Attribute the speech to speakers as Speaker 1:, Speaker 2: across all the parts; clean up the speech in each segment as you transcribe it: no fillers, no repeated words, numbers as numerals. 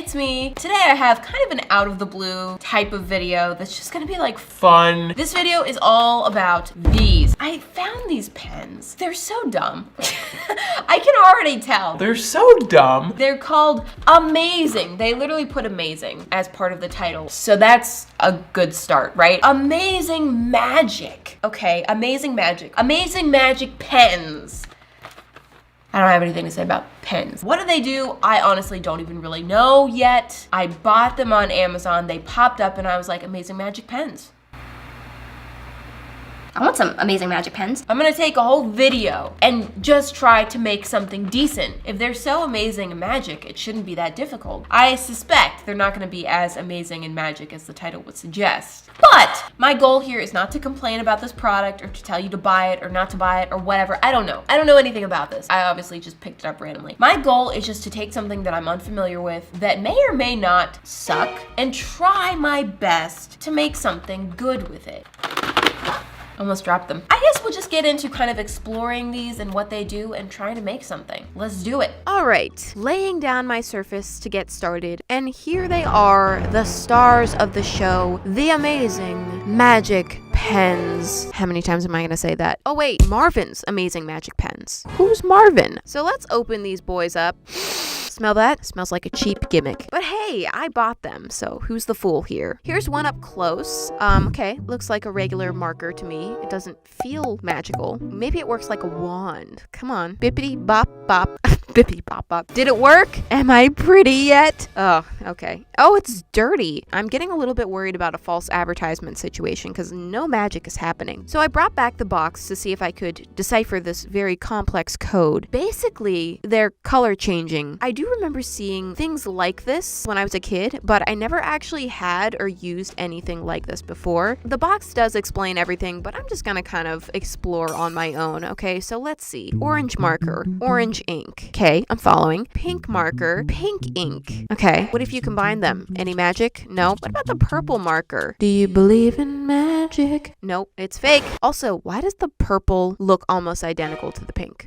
Speaker 1: it's me. Today I have kind of an out of the blue type of video that's just gonna be like fun. This video is all about these. I found these pens. They're so dumb. I can already tell.
Speaker 2: They're so dumb.
Speaker 1: They're called Amazing. They literally put amazing as part of the title. So that's a good start, right? Amazing Magic. Okay, Amazing Magic. Amazing Magic pens. I don't have anything to say about pens. What do they do? I honestly don't even really know yet. I bought them on Amazon. They popped up and I was like, Amazing Magic pens.
Speaker 3: I want some Amazing Magic pens.
Speaker 1: I'm gonna take a whole video and just try to make something decent. If they're so amazing in magic, it shouldn't be that difficult. I suspect they're not gonna be as amazing in magic as the title would suggest. But my goal here is not to complain about this product or to tell you to buy it or not to buy it or whatever. I don't know. I don't know anything about this. I obviously just picked it up randomly. My goal is just to take something that I'm unfamiliar with that may or may not suck and try my best to make something good with it. Almost dropped them. I guess we'll just get into kind of exploring these and what they do and trying to make something. Let's do it.
Speaker 4: All right, laying down my surface to get started, and here they are, the stars of the show, the Amazing Magic Pens. How many times am I gonna say that? Oh wait, Marvin's Amazing Magic Pens. Who's Marvin? So let's open these boys up. Smell that? Smells like a cheap gimmick. But hey, I bought them, so who's the fool here? Here's one up close. Okay, looks like a regular marker to me. It doesn't feel magical. Maybe it works like a wand. Come on. Bippity bop bop. Bippity bop bop. Did it work? Am I pretty yet? Oh, okay. Oh, it's dirty. I'm getting a little bit worried about a false advertisement situation because no magic is happening. So I brought back the box to see if I could decipher this very complex code. Basically, they're color changing. I do remember seeing things like this when I was a kid, but I never actually had or used anything like this before. The box does explain everything, but I'm just gonna kind of explore on my own. Okay, so let's see. Orange marker, orange ink. Okay, I'm following. Pink marker, pink ink. Okay, what if you combine them? Any magic? No. What about the purple marker? Do you believe in magic? Nope, it's fake. Also, why does the purple look almost identical to the pink?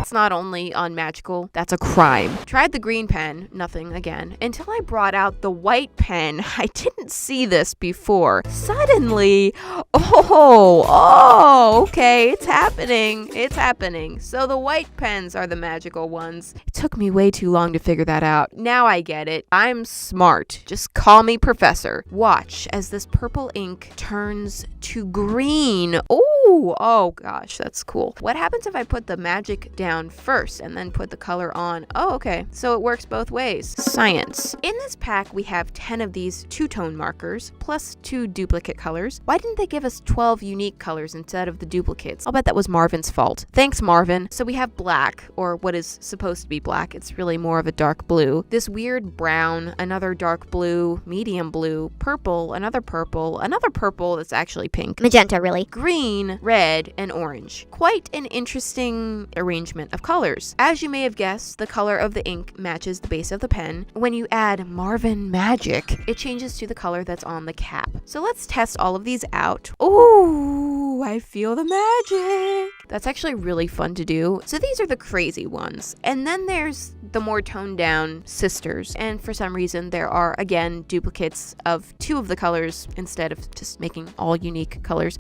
Speaker 4: It's not only unmagical, that's a crime. Tried the green pen, nothing again, until I brought out the white pen. I didn't see this before. Suddenly, okay, it's happening. So the white pens are the magical ones. It took me way too long to figure that out. Now I get it. I'm smart. Just call me professor. Watch as this purple ink turns to green. Oh gosh, that's cool. What happens if I put the magic down first and then put the color on? Oh, okay. So it works both ways. Science. In this pack, we have 10 of these two-tone markers plus 2 duplicate colors. Why didn't they give us 12 unique colors instead of the duplicates? I'll bet that was Marvin's fault. Thanks, Marvin. So we have black, or what is supposed to be black. It's really more of a dark blue. This weird brown, another dark blue, medium blue, purple, another purple that's actually pink.
Speaker 3: Magenta, really.
Speaker 4: Green, red, and orange. Quite an interesting arrangement of colors. As you may have guessed, the color of the ink matches the base of the pen. When you add Marvin Magic, it changes to the color that's on the cap. So let's test all of these out. Ooh, I feel the magic. That's actually really fun to do. So these are the crazy ones. And then there's the more toned down sisters. And for some reason, there are, again, duplicates of 2 of the colors instead of just making all unique colors.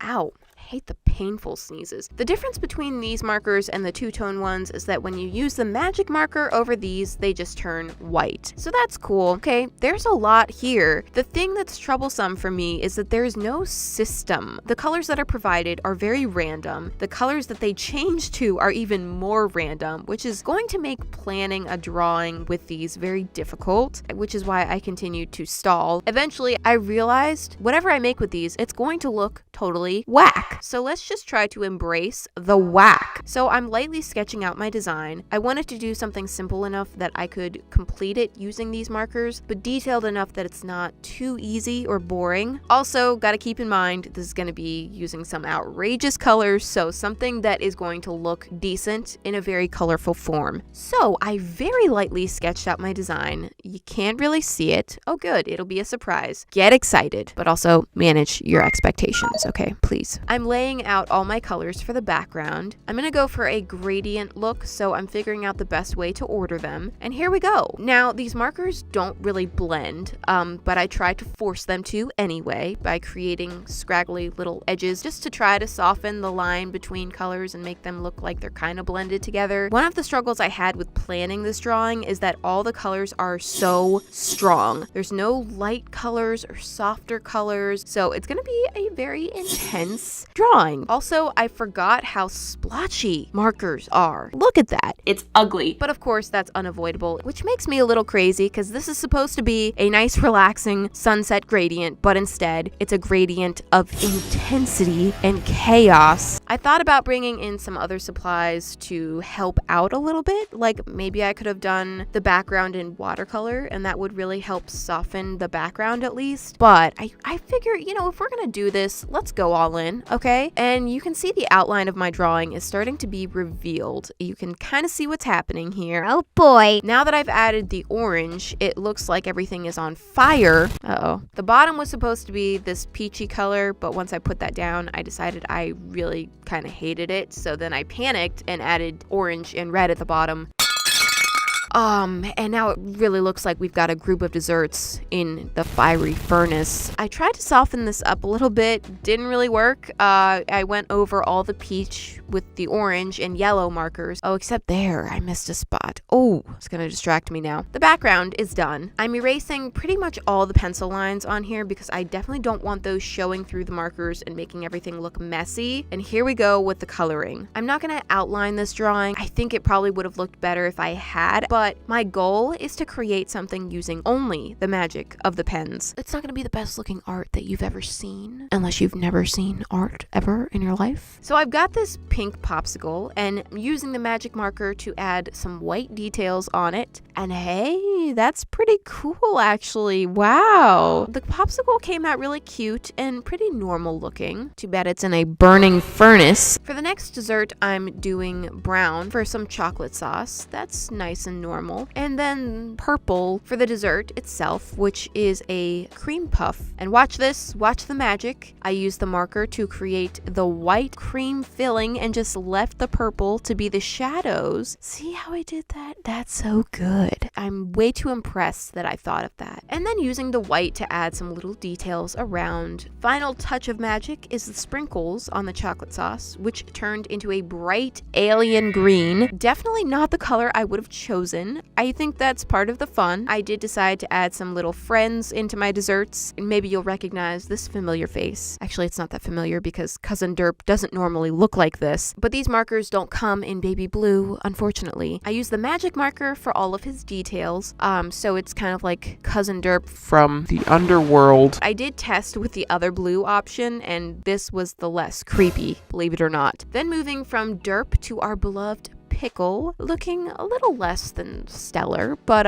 Speaker 4: Ow. I hate the painful sneezes. The difference between these markers and the two-tone ones is that when you use the magic marker over these, they just turn white. So that's cool. Okay, there's a lot here. The thing that's troublesome for me is that there's no system. The colors that are provided are very random. The colors that they change to are even more random, which is going to make planning a drawing with these very difficult, which is why I continue to stall. Eventually, I realized whatever I make with these, it's going to look totally whack. So let's just try to embrace the whack. So I'm lightly sketching out my design. I wanted to do something simple enough that I could complete it using these markers, but detailed enough that it's not too easy or boring. Also, gotta keep in mind, this is gonna be using some outrageous colors, so something that is going to look decent in a very colorful form. So I very lightly sketched out my design. You can't really see it. Oh good, it'll be a surprise. Get excited, but also manage your expectations, okay? Please. I'm laying out all my colors for the background. I'm gonna go for a gradient look, so I'm figuring out the best way to order them. And here we go. Now, these markers don't really blend, but I try to force them to anyway by creating scraggly little edges just to try to soften the line between colors and make them look like they're kind of blended together. One of the struggles I had with planning this drawing is that all the colors are so strong. There's no light colors or softer colors, so it's gonna be a very intense drawing. Also, I forgot how splotchy markers are. Look at that.
Speaker 1: It's ugly.
Speaker 4: But of course, that's unavoidable, which makes me a little crazy because this is supposed to be a nice, relaxing sunset gradient, but instead, it's a gradient of intensity and chaos. I thought about bringing in some other supplies to help out a little bit, like maybe I could have done the background in watercolor, and that would really help soften the background at least. But I figure, if we're gonna do this, let's go all in, okay? And you can see the outline of my drawing is starting to be revealed. You can kind of see what's happening here.
Speaker 3: Oh boy.
Speaker 4: Now that I've added the orange, it looks like everything is on fire. Uh-oh. The bottom was supposed to be this peachy color, but once I put that down, I decided I really kind of hated it. So then I panicked and added orange and red at the bottom. And now it really looks like we've got a group of desserts in the fiery furnace. I tried to soften this up a little bit, didn't really work. I went over all the peach with the orange and yellow markers. Oh, except there, I missed a spot. Oh, it's gonna distract me now. The background is done. I'm erasing pretty much all the pencil lines on here because I definitely don't want those showing through the markers and making everything look messy. And here we go with the coloring. I'm not gonna outline this drawing. I think it probably would have looked better if I had, but my goal is to create something using only the magic of the pens. It's not gonna be the best looking art that you've ever seen, unless you've never seen art ever in your life. So I've got this pink popsicle and I'm using the magic marker to add some white details on it. And hey, that's pretty cool actually. Wow. The popsicle came out really cute and pretty normal looking. Too bad it's in a burning furnace. For the next dessert, I'm doing brown for some chocolate sauce. That's nice and normal. And then purple for the dessert itself, which is a cream puff. And watch this, watch the magic. I used the marker to create the white cream filling and just left the purple to be the shadows. See how I did that? That's so good. I'm way too impressed that I thought of that. And then using the white to add some little details around. Final touch of magic is the sprinkles on the chocolate sauce, which turned into a bright alien green. Definitely not the color I would have chosen. I think that's part of the fun. I did decide to add some little friends into my desserts, and maybe you'll recognize this familiar face. Actually, it's not that familiar because Cousin Derp doesn't normally look like this, but these markers don't come in baby blue, unfortunately. I use the magic marker for all of his details, so it's kind of like Cousin Derp from the underworld. I did test with the other blue option, and this was the less creepy, believe it or not. Then moving from Derp to our beloved Pickle, looking a little less than stellar, but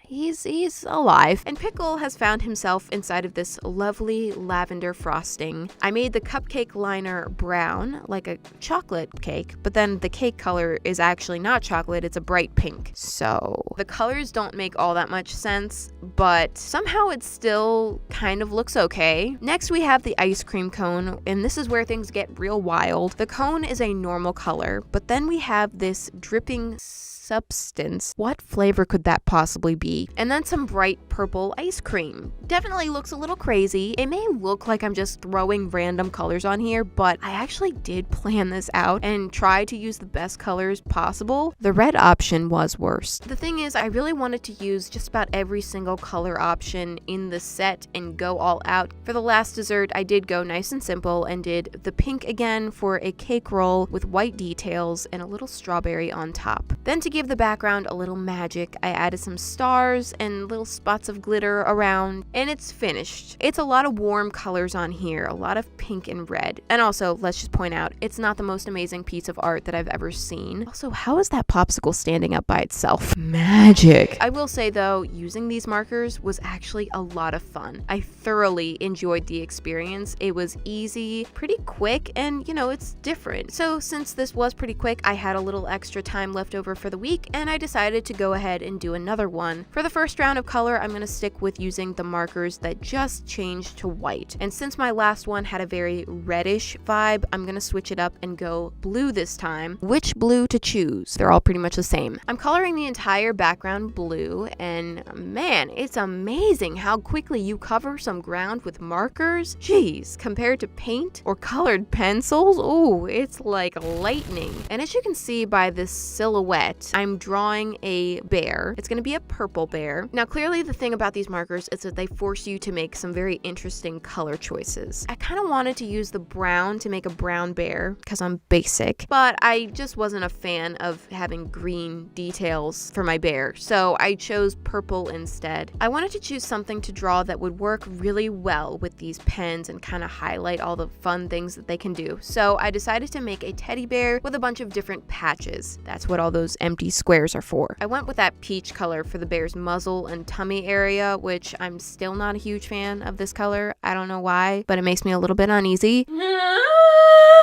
Speaker 4: he's alive. And Pickle has found himself inside of this lovely lavender frosting. I made the cupcake liner brown, like a chocolate cake, but then the cake color is actually not chocolate, it's a bright pink. So the colors don't make all that much sense, but somehow it still kind of looks okay. Next we have the ice cream cone, and this is where things get real wild. The cone is a normal color, but then we have this dripping substance. What flavor could that possibly be? And then some bright purple ice cream. Definitely looks a little crazy. It may look like I'm just throwing random colors on here, but I actually did plan this out and try to use the best colors possible. The red option was worse. The thing is, I really wanted to use just about every single color option in the set and go all out. For the last dessert, I did go nice and simple and did the pink again for a cake roll with white details and a little strawberry on top. Then to give the background a little magic, I added some stars and little spots of glitter around, and it's finished. It's a lot of warm colors on here, a lot of pink and red. And also, let's just point out, it's not the most amazing piece of art that I've ever seen. Also, how is that popsicle standing up by itself? Magic. I will say though, using these markers was actually a lot of fun. I thoroughly enjoyed the experience. It was easy, pretty quick, and it's different. So since this was pretty quick, I had a little extra time left over for the week, and I decided to go ahead and do another one. For the first round of color, I'm I'm gonna stick with using the markers that just changed to white. And since my last one had a very reddish vibe, I'm gonna switch it up and go blue this time. Which blue to choose? They're all pretty much the same. I'm coloring the entire background blue, and man, it's amazing how quickly you cover some ground with markers. Jeez, compared to paint or colored pencils, ooh, it's like lightning. And as you can see by this silhouette, I'm drawing a bear. It's gonna be a purple bear. Now, clearly the thing about these markers is that they force you to make some very interesting color choices. I kind of wanted to use the brown to make a brown bear because I'm basic, but I just wasn't a fan of having green details for my bear, so I chose purple instead. I wanted to choose something to draw that would work really well with these pens and kind of highlight all the fun things that they can do. So I decided to make a teddy bear with a bunch of different patches. That's what all those empty squares are for. I went with that peach color for the bear's muzzle and tummy area, which I'm still not a huge fan of this color. I don't know why, but it makes me a little bit uneasy.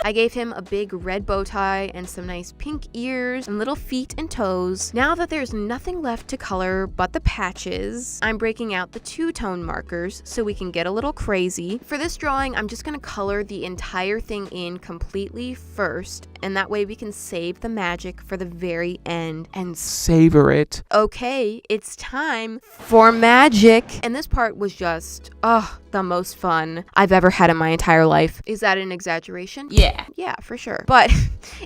Speaker 4: I gave him a big red bow tie and some nice pink ears and little feet and toes. Now that there's nothing left to color but the patches, I'm breaking out the two-tone markers so we can get a little crazy. For this drawing, I'm just gonna color the entire thing in completely first, and that way we can save the magic for the very end and savor it. Okay, it's time for magic. And this part was just, the most fun I've ever had in my entire life. Is that an exaggeration? Yeah, for sure. But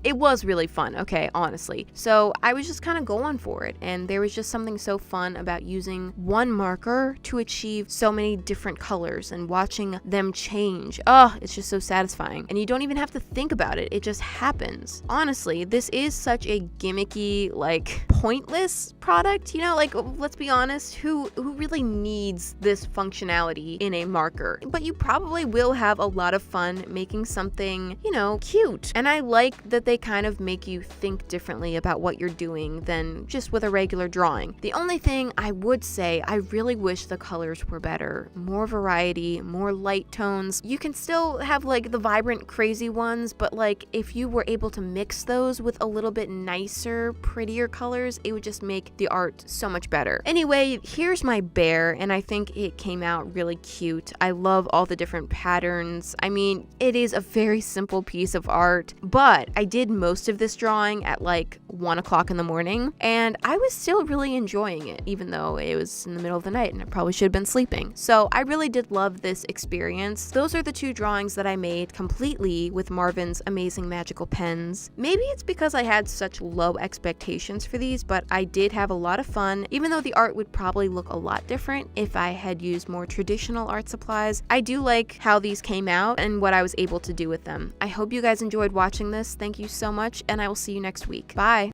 Speaker 4: it was really fun, okay, honestly. So I was just kind of going for it, and there was just something so fun about using one marker to achieve so many different colors and watching them change. It's just so satisfying. And you don't even have to think about it. It just happens. Honestly, this is such a gimmicky, like, pointless product, you know? Like, let's be honest, who really needs this functionality in a marker? But you probably will have a lot of fun making something, you know, cute. And I like that they kind of make you think differently about what you're doing than just with a regular drawing. The only thing I would say, I really wish the colors were better. More variety, more light tones. You can still have like the vibrant, crazy ones, but like if you were able to mix those with a little bit nicer, prettier colors, it would just make the art so much better. Anyway, here's my bear, and I think it came out really cute. I love all the different patterns. I mean, it is a very simple piece of art, but I did most of this drawing at like 1 o'clock in the morning, and I was still really enjoying it, even though it was in the middle of the night and I probably should have been sleeping. So I really did love this experience. Those are the two drawings that I made completely with Marvin's amazing magical pens. Maybe it's because I had such low expectations for these, but I did have a lot of fun, even though the art would probably look a lot different if I had used more traditional art supplies. I do like how these came out and what I was able to do with them. I hope you guys enjoyed watching this. Thank you so much, and I will see you next week. Bye!